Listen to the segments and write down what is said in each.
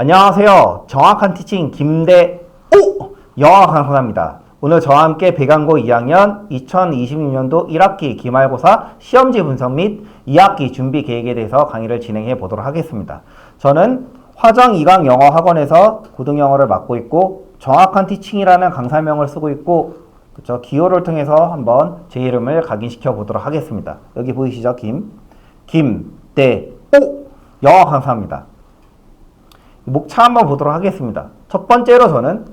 안녕하세요. 정확한 티칭 김대오 영어 강사입니다. 오늘 저와 함께 배강고 2학년 2026년도 1학기 기말고사 시험지 분석 및 2학기 준비 계획에 대해서 강의를 진행해 보도록 하겠습니다. 저는 화정 2강 영어 학원에서 고등영어를 맡고 있고 정확한 티칭이라는 강사명을 쓰고 있고 기호를 통해서 한번 제 이름을 각인시켜 보도록 하겠습니다. 여기 보이시죠? 김대오 영어 강사입니다. 목차 한번 보도록 하겠습니다. 첫 번째로 저는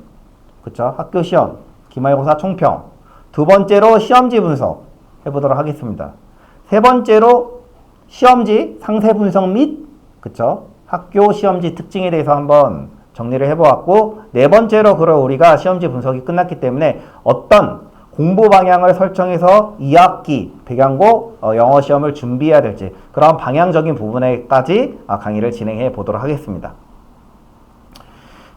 학교 시험, 기말고사 총평, 두 번째로 시험지 분석 해보도록 하겠습니다. 세 번째로 시험지 상세 분석 및 학교 시험지 특징에 대해서 한번 정리를 해보았고, 네 번째로 우리가 시험지 분석이 끝났기 때문에 어떤 공부 방향을 설정해서 2학기 배강고 영어 시험을 준비해야 될지 그런 방향적인 부분에까지 강의를 진행해 보도록 하겠습니다.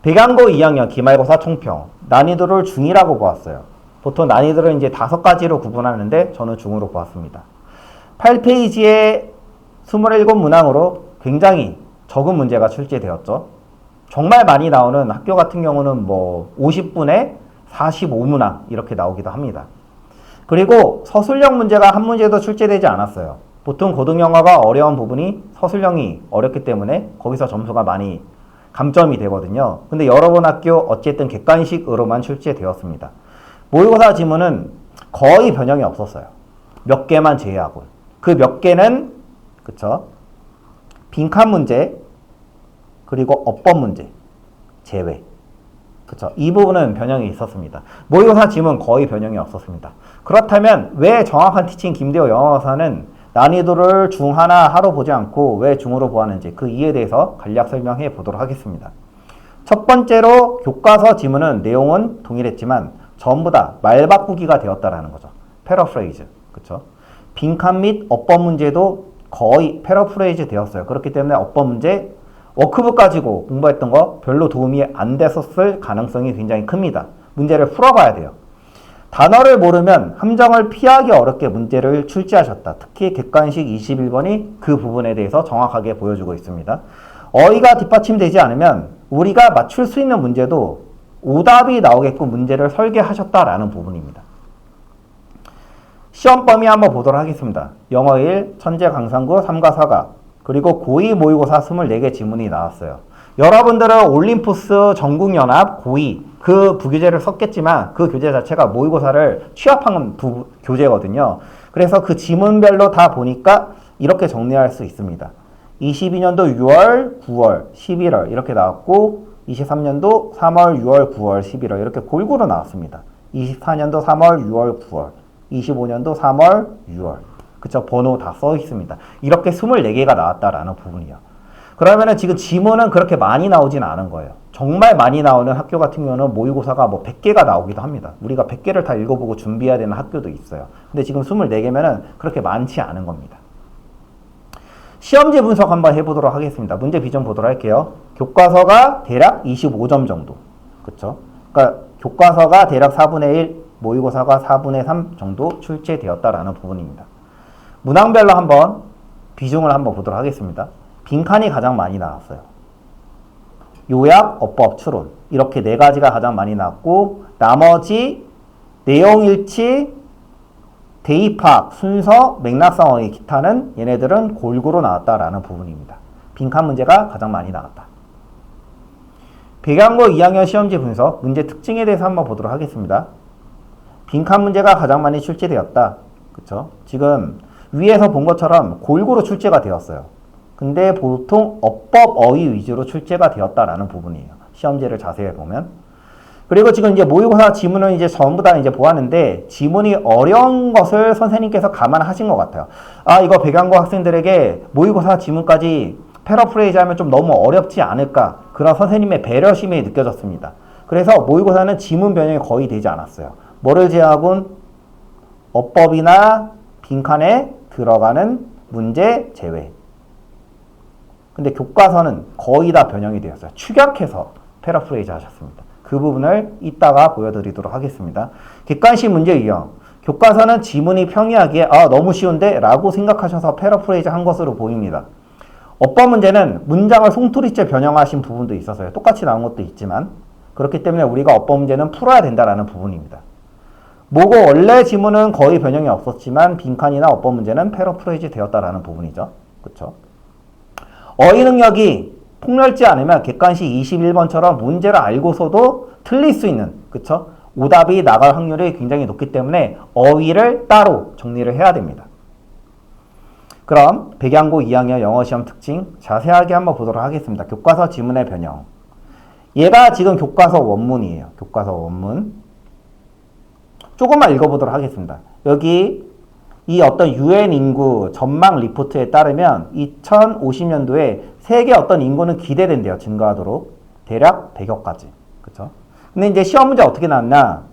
배강고 2학년 기말고사 총평 난이도를 중이라고 보았어요. 보통 난이도를 이제 5가지로 구분하는데 저는 중으로 보았습니다. 8페이지에 27문항으로 굉장히 적은 문제가 출제되었죠. 정말 많이 나오는 학교 같은 경우는 50분에 45문항 이렇게 나오기도 합니다. 그리고 서술형 문제가 한 문제도 출제되지 않았어요. 보통 고등영어가 어려운 부분이 서술형이 어렵기 때문에 거기서 점수가 많이 감점이 되거든요. 근데 여러분 학교 어쨌든 객관식으로만 출제되었습니다. 모의고사 지문은 거의 변형이 없었어요. 몇 개만 제외하고. 그 몇 개는 빈칸 문제 그리고 어법 문제 제외. 이 부분은 변형이 있었습니다. 모의고사 지문 거의 변형이 없었습니다. 그렇다면 왜 정확한 티칭 김대호 영어사는 난이도를 중 하나로 보지 않고 왜 중으로 보았는지 그 이유에 대해서 간략 설명해 보도록 하겠습니다. 첫 번째로 교과서 지문은 내용은 동일했지만 전부 다 말 바꾸기가 되었다라는 거죠. 패러프레이즈. 빈칸 및 어법 문제도 거의 패러프레이즈 되었어요. 그렇기 때문에 어법 문제 워크북 가지고 공부했던 거 별로 도움이 안 됐었을 가능성이 굉장히 큽니다. 문제를 풀어봐야 돼요. 단어를 모르면 함정을 피하기 어렵게 문제를 출제하셨다. 특히 객관식 21번이 그 부분에 대해서 정확하게 보여주고 있습니다. 어휘가 뒷받침되지 않으면 우리가 맞출 수 있는 문제도 오답이 나오게끔 문제를 설계하셨다라는 부분입니다. 시험 범위 한번 보도록 하겠습니다. 영어 1, 천재 강상구 3과 4가 그리고 고2 모의고사 24개 지문이 나왔어요. 여러분들은 올림푸스 전국연합 고2 그 부교재를 썼겠지만 그 교재 자체가 모의고사를 취합한 교재거든요. 그래서 그 지문별로 다 보니까 이렇게 정리할 수 있습니다. 22년도 6월, 9월, 11월 이렇게 나왔고 23년도 3월, 6월, 9월, 11월 이렇게 골고루 나왔습니다. 24년도 3월, 6월, 9월, 25년도 3월, 6월 번호 다 써 있습니다. 이렇게 24개가 나왔다라는 부분이요. 그러면은 지금 지문은 그렇게 많이 나오진 않은 거예요. 정말 많이 나오는 학교 같은 경우는 모의고사가 100개가 나오기도 합니다. 우리가 100개를 다 읽어보고 준비해야 되는 학교도 있어요. 근데 지금 24개면은 그렇게 많지 않은 겁니다. 시험지 분석 한번 해보도록 하겠습니다. 문제 비전 보도록 할게요. 교과서가 대략 25점 정도. 그러니까 교과서가 대략 4분의 1, 모의고사가 4분의 3 정도 출제되었다라는 부분입니다. 문항별로 한번 비중을 한번 보도록 하겠습니다. 빈칸이 가장 많이 나왔어요. 요약, 어법, 추론 이렇게 4가지가 가장 많이 나왔고 나머지 내용 일치, 대입학, 순서, 맥락상어의 기타는 얘네들은 골고루 나왔다라는 부분입니다. 빈칸 문제가 가장 많이 나왔다. 배강고 2학년 시험지 분석 문제 특징에 대해서 한번 보도록 하겠습니다. 빈칸 문제가 가장 많이 출제되었다. 지금 위에서 본 것처럼 골고루 출제가 되었어요. 근데 보통 어법 어휘 위주로 출제가 되었다라는 부분이에요. 시험지를 자세히 보면. 그리고 지금 이제 모의고사 지문은 이제 전부 다 이제 보았는데 지문이 어려운 것을 선생님께서 감안하신 것 같아요. 이거 배강고 학생들에게 모의고사 지문까지 패러프레이즈 하면 좀 너무 어렵지 않을까. 그런 선생님의 배려심이 느껴졌습니다. 그래서 모의고사는 지문 변형이 거의 되지 않았어요. 뭐를 제외하곤 어법이나 빈칸에 들어가는 문제 제외. 근데 교과서는 거의 다 변형이 되었어요. 축약해서 패러프레이즈 하셨습니다. 그 부분을 이따가 보여드리도록 하겠습니다. 객관식 문제 유형. 교과서는 지문이 평이하기에 너무 쉬운데? 라고 생각하셔서 패러프레이즈 한 것으로 보입니다. 어법 문제는 문장을 송투리째 변형하신 부분도 있어서요. 똑같이 나온 것도 있지만 그렇기 때문에 우리가 어법 문제는 풀어야 된다라는 부분입니다. 뭐고 원래 지문은 거의 변형이 없었지만 빈칸이나 어법 문제는 패러프레이즈 되었다라는 부분이죠. 그렇죠? 어휘 능력이 폭넓지 않으면 객관식 21번처럼 문제를 알고서도 틀릴 수 있는, 그쵸? 오답이 나갈 확률이 굉장히 높기 때문에 어휘를 따로 정리를 해야 됩니다. 그럼 백양고 2학년 영어시험 특징 자세하게 한번 보도록 하겠습니다. 교과서 지문의 변형. 얘가 지금 교과서 원문이에요. 교과서 원문. 조금만 읽어보도록 하겠습니다. 여기 이 어떤 UN 인구 전망 리포트에 따르면 2050년도에 세계 어떤 인구는 기대된대요. 증가하도록. 대략 100억까지. 그쵸? 근데 이제 시험 문제 어떻게 나왔나?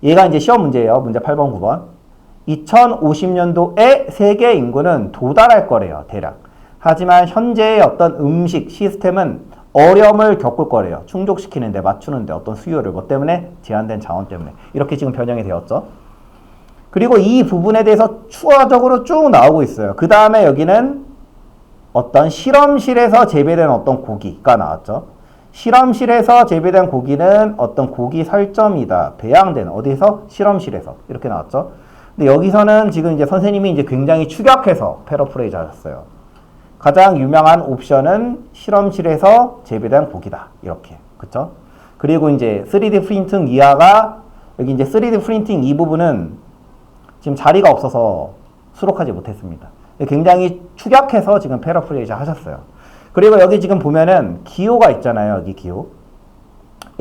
얘가 이제 시험 문제예요. 문제 8번, 9번. 2050년도에 세계 인구는 도달할 거래요. 대략. 하지만 현재의 어떤 음식 시스템은 어려움을 겪을 거래요. 충족시키는데, 맞추는데, 어떤 수요를. 뭐 때문에? 제한된 자원 때문에. 이렇게 지금 변형이 되었죠. 그리고 이 부분에 대해서 추가적으로 쭉 나오고 있어요. 그 다음에 여기는 어떤 실험실에서 재배된 어떤 고기가 나왔죠. 실험실에서 재배된 고기는 어떤 고기 살점이다. 배양된 어디서? 실험실에서. 이렇게 나왔죠. 근데 여기서는 지금 이제 선생님이 이제 굉장히 추격해서 패러프레이즈 하셨어요. 가장 유명한 옵션은 실험실에서 재배된 고기다. 이렇게. 그쵸? 그리고 이제 3D 프린팅 이하가 여기 이제 3D 프린팅 이 부분은 지금 자리가 없어서 수록하지 못했습니다. 굉장히 축약해서 지금 패러프레이즈 하셨어요. 그리고 여기 지금 보면은 기호가 있잖아요. 여기 기호.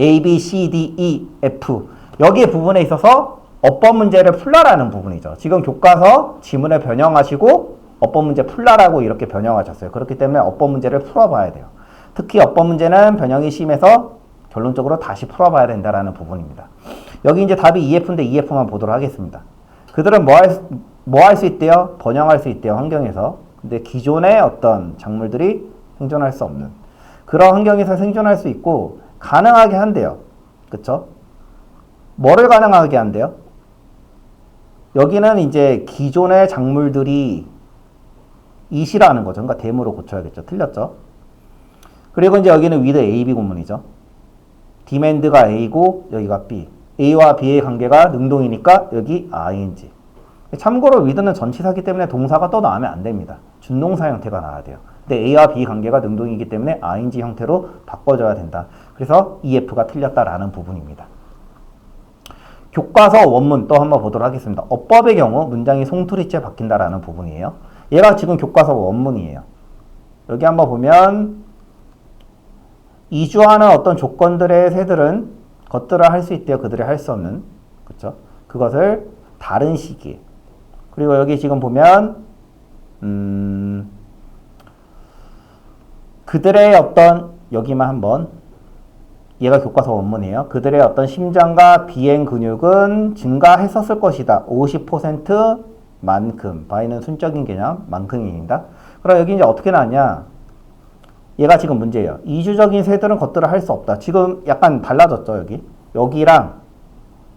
A, B, C, D, E, F. 여기 부분에 있어서 어법 문제를 풀라라는 부분이죠. 지금 교과서 지문을 변형하시고 어법 문제 풀라라고 이렇게 변형하셨어요. 그렇기 때문에 어법 문제를 풀어봐야 돼요. 특히 어법 문제는 변형이 심해서 결론적으로 다시 풀어봐야 된다라는 부분입니다. 여기 이제 답이 EF인데 EF만 보도록 하겠습니다. 그들은 뭐 할 수 있대요? 번영할 수 있대요. 환경에서. 근데 기존의 어떤 작물들이 생존할 수 없는 그런 환경에서 생존할 수 있고 가능하게 한대요. 그쵸? 뭐를 가능하게 한대요? 여기는 이제 기존의 작물들이 이시라는 거죠. 그러니까 대무로 고쳐야겠죠. 틀렸죠? 그리고 이제 여기는 with A, B 구문이죠. demand가 A고 여기가 B. A와 B의 관계가 능동이니까 여기 ing. 참고로 with는 전치사기 때문에 동사가 또 나오면 안 됩니다. 준동사 형태가 나와야 돼요. 근데 A와 B 관계가 능동이기 때문에 ing 형태로 바꿔줘야 된다. 그래서 EF가 틀렸다라는 부분입니다. 교과서 원문 또 한번 보도록 하겠습니다. 어법의 경우 문장이 송투리째 바뀐다라는 부분이에요. 얘가 지금 교과서 원문이에요. 여기 한번 보면 이주하는 어떤 조건들의 새들은 것들을 할 수 있대요. 그들이 할 수 없는. 그쵸? 그것을 다른 시기에. 그리고 여기 지금 보면, 그들의 어떤, 여기만 한번, 얘가 교과서 원문이에요. 그들의 어떤 심장과 비행 근육은 증가했었을 것이다. 50%만큼. 바이는 순적인 개념, 만큼입니다. 그럼 여기 이제 어떻게 나왔냐? 얘가 지금 문제예요. 이주적인 새들은 것들을 할 수 없다. 지금 약간 달라졌죠, 여기. 여기랑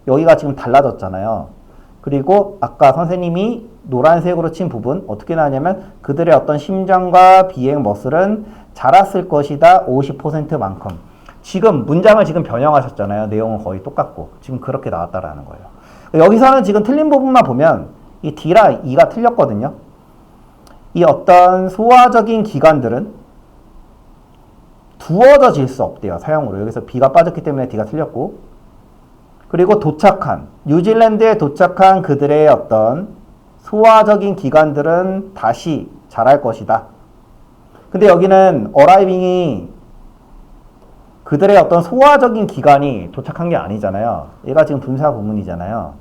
여기가 지금 달라졌잖아요. 그리고 아까 선생님이 노란색으로 친 부분 어떻게 나왔냐면 그들의 어떤 심장과 비행 머슬은 자랐을 것이다. 50%만큼. 지금 문장을 지금 변형하셨잖아요. 내용은 거의 똑같고. 지금 그렇게 나왔다라는 거예요. 여기서는 지금 틀린 부분만 보면 이 D랑 E가 틀렸거든요. 이 어떤 소화적인 기관들은 두어져질 수 없대요. 사용으로. 여기서 B가 빠졌기 때문에 D가 틀렸고 그리고 도착한 뉴질랜드에 도착한 그들의 어떤 소화적인 기관들은 다시 자랄 것이다. 근데 여기는 arriving이 그들의 어떤 소화적인 기관이 도착한 게 아니잖아요. 얘가 지금 분사구문이잖아요.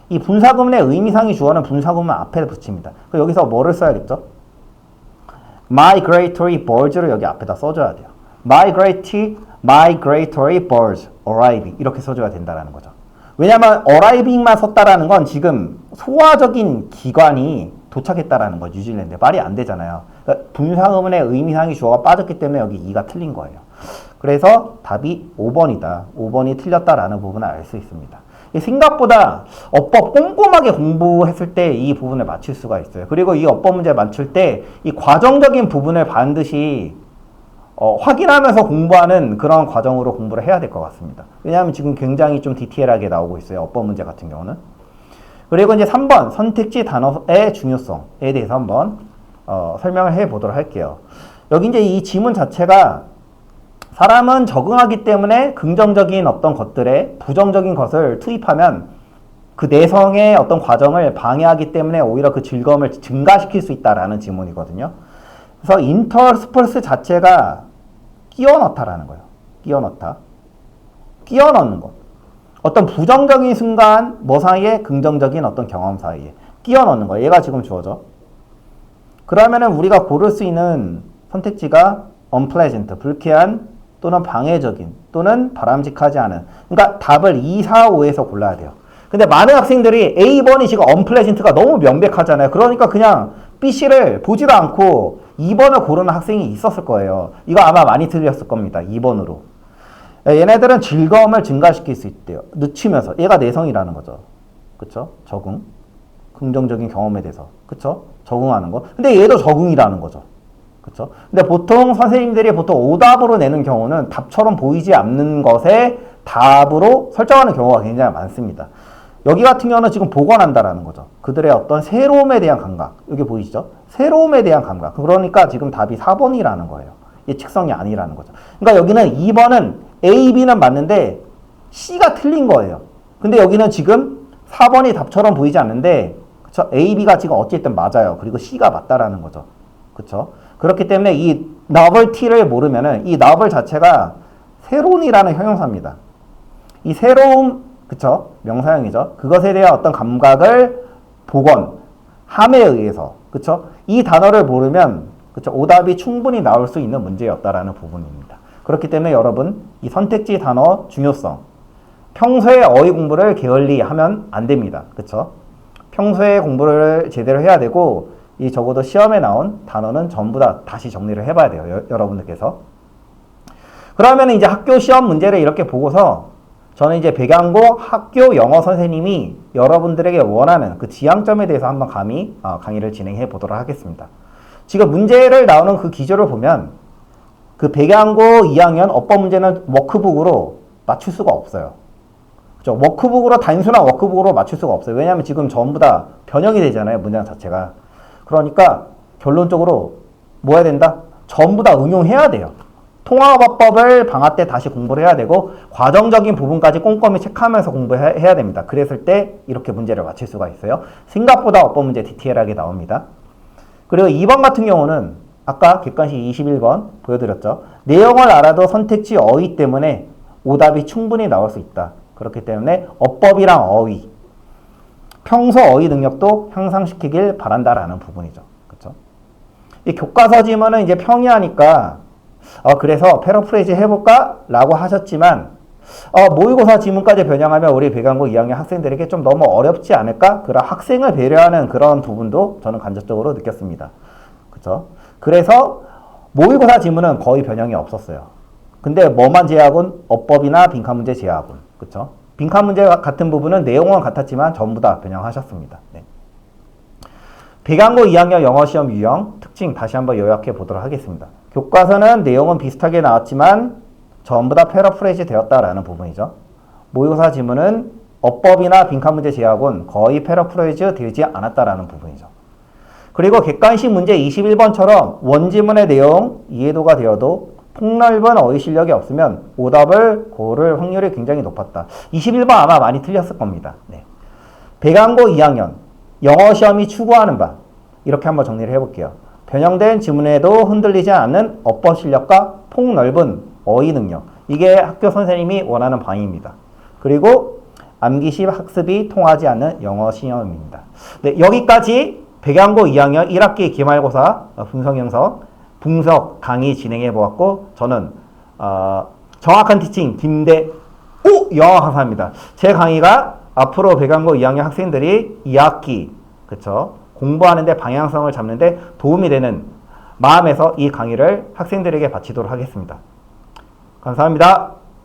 이 분사구문의 의미상의 주어는 분사구문 앞에 붙입니다. 그럼 여기서 뭐를 써야겠죠? Migratory birds를 여기 앞에다 써줘야 돼요. Migratory birds arriving 이렇게 써줘야 된다는 거죠. 왜냐하면 arriving만 썼다라는 건 지금 소화적인 기관이 도착했다라는 거죠. 뉴질랜드에. 말이 안 되잖아요. 그러니까 분사구문의 의미상의 주어가 빠졌기 때문에 여기 2가 틀린 거예요. 그래서 답이 5번이다. 5번이 틀렸다라는 부분을 알 수 있습니다. 생각보다 어법 꼼꼼하게 공부했을 때 이 부분을 맞출 수가 있어요. 그리고 이 어법 문제 맞출 때 이 과정적인 부분을 반드시 확인하면서 공부하는 그런 과정으로 공부를 해야 될 것 같습니다. 왜냐하면 지금 굉장히 좀 디테일하게 나오고 있어요. 어법 문제 같은 경우는. 그리고 이제 3번 선택지 단어의 중요성에 대해서 한번 설명을 해 보도록 할게요. 여기 이제 이 지문 자체가 사람은 적응하기 때문에 긍정적인 어떤 것들에 부정적인 것을 투입하면 그 내성의 어떤 과정을 방해하기 때문에 오히려 그 즐거움을 증가시킬 수 있다라는 지문이거든요. 그래서 인터스펄스 자체가 끼워 넣다라는 거예요. 끼워 넣다. 끼워 넣는 것. 어떤 부정적인 순간 뭐 사이에 긍정적인 어떤 경험 사이에 끼워 넣는 거예요. 얘가 지금 주어져. 그러면은 우리가 고를 수 있는 선택지가 unpleasant, 불쾌한 또는 방해적인 또는 바람직하지 않은. 그러니까 답을 2, 4, 5에서 골라야 돼요. 근데 많은 학생들이 A번이 지금 unpleasant가 너무 명백하잖아요. 그러니까 그냥 B, C를 보지도 않고 2번을 고르는 학생이 있었을 거예요. 이거 아마 많이 틀렸을 겁니다. 2번으로. 얘네들은 즐거움을 증가시킬 수 있대요. 늦추면서. 얘가 내성이라는 거죠. 그쵸? 적응. 긍정적인 경험에 대해서. 그쵸? 적응하는 거. 근데 얘도 적응이라는 거죠. 그쵸? 근데 보통 선생님들이 보통 오답으로 내는 경우는 답처럼 보이지 않는 것에 답으로 설정하는 경우가 굉장히 많습니다. 여기 같은 경우는 지금 복원한다라는 거죠. 그들의 어떤 새로움에 대한 감각. 여기 보이시죠? 새로움에 대한 감각. 그러니까 지금 답이 4번이라는 거예요. 예측성이 아니라는 거죠. 그러니까 여기는 2번은 A, B는 맞는데 C가 틀린 거예요. 근데 여기는 지금 4번이 답처럼 보이지 않는데 그쵸? A, B가 지금 어쨌든 맞아요. 그리고 C가 맞다라는 거죠. 그쵸? 그렇기 때문에 이 novelty를 모르면은 이 novel 자체가 새로운이라는 형용사입니다. 이 새로움, 그쵸? 명사형이죠. 그것에 대한 어떤 감각을 복원함에 의해서, 그쵸? 이 단어를 모르면, 그쵸? 오답이 충분히 나올 수 있는 문제였다라는 부분입니다. 그렇기 때문에 여러분, 이 선택지 단어 중요성. 평소에 어휘 공부를 게을리 하면 안 됩니다. 그쵸? 평소에 공부를 제대로 해야 되고, 이 적어도 시험에 나온 단어는 전부 다 다시 정리를 해봐야 돼요. 여러분들께서. 그러면 이제 학교 시험 문제를 이렇게 보고서 저는 이제 백양고 학교 영어 선생님이 여러분들에게 원하는 그 지향점에 대해서 한번 감히 강의를 진행해 보도록 하겠습니다. 지금 문제를 나오는 그 기조를 보면 그 백양고 2학년 어법 문제는 워크북으로 맞출 수가 없어요. 그죠? 워크북으로 단순한 워크북으로 맞출 수가 없어요. 왜냐하면 지금 전부 다 변형이 되잖아요. 문장 자체가. 그러니까 결론적으로 뭐 해야 된다? 전부 다 응용해야 돼요. 통합어법을 방학 때 다시 공부를 해야 되고 과정적인 부분까지 꼼꼼히 체크하면서 공부해야 됩니다. 그랬을 때 이렇게 문제를 맞힐 수가 있어요. 생각보다 어법 문제 디테일하게 나옵니다. 그리고 2번 같은 경우는 아까 객관식 21번 보여드렸죠. 내용을 알아도 선택지 어휘 때문에 오답이 충분히 나올 수 있다. 그렇기 때문에 어법이랑 어휘 평소 어휘 능력도 향상시키길 바란다라는 부분이죠. 그렇죠? 이 교과서 지문은 이제 평이하니까 그래서 패러프레이즈 해볼까? 라고 하셨지만 모의고사 지문까지 변형하면 우리 백양고 2학년 학생들에게 좀 너무 어렵지 않을까? 그런 학생을 배려하는 그런 부분도 저는 간접적으로 느꼈습니다. 그렇죠? 그래서 모의고사 지문은 거의 변형이 없었어요. 근데 뭐만 제약은 어법이나 빈칸 문제 제약은. 그렇죠? 빈칸 문제 같은 부분은 내용은 같았지만 전부 다 변형하셨습니다. 네. 백양고 2학년 영어시험 유형 특징 다시 한번 요약해 보도록 하겠습니다. 교과서는 내용은 비슷하게 나왔지만 전부 다 패러프레이즈 되었다라는 부분이죠. 모의고사 지문은 어법이나 빈칸 문제 제약은 거의 패러프레이즈 되지 않았다라는 부분이죠. 그리고 객관식 문제 21번처럼 원지문의 내용 이해도가 되어도 폭넓은 어휘 실력이 없으면 오답을 고를 확률이 굉장히 높았다. 21번 아마 많이 틀렸을 겁니다. 네. 백양고 2학년 영어 시험이 추구하는 바 이렇게 한번 정리를 해볼게요. 변형된 지문에도 흔들리지 않는 어법 실력과 폭넓은 어휘 능력 이게 학교 선생님이 원하는 바입니다. 그리고 암기식 학습이 통하지 않는 영어 시험입니다. 네, 여기까지 백양고 2학년 1학기 기말고사 분석 강의 진행해 보았고 저는 정확한 티칭 김대우 영어 강사입니다. 제 강의가 앞으로 백양고 2학년 학생들이 2학기 그쵸 공부하는데 방향성을 잡는데 도움이 되는 마음에서 이 강의를 학생들에게 바치도록 하겠습니다. 감사합니다.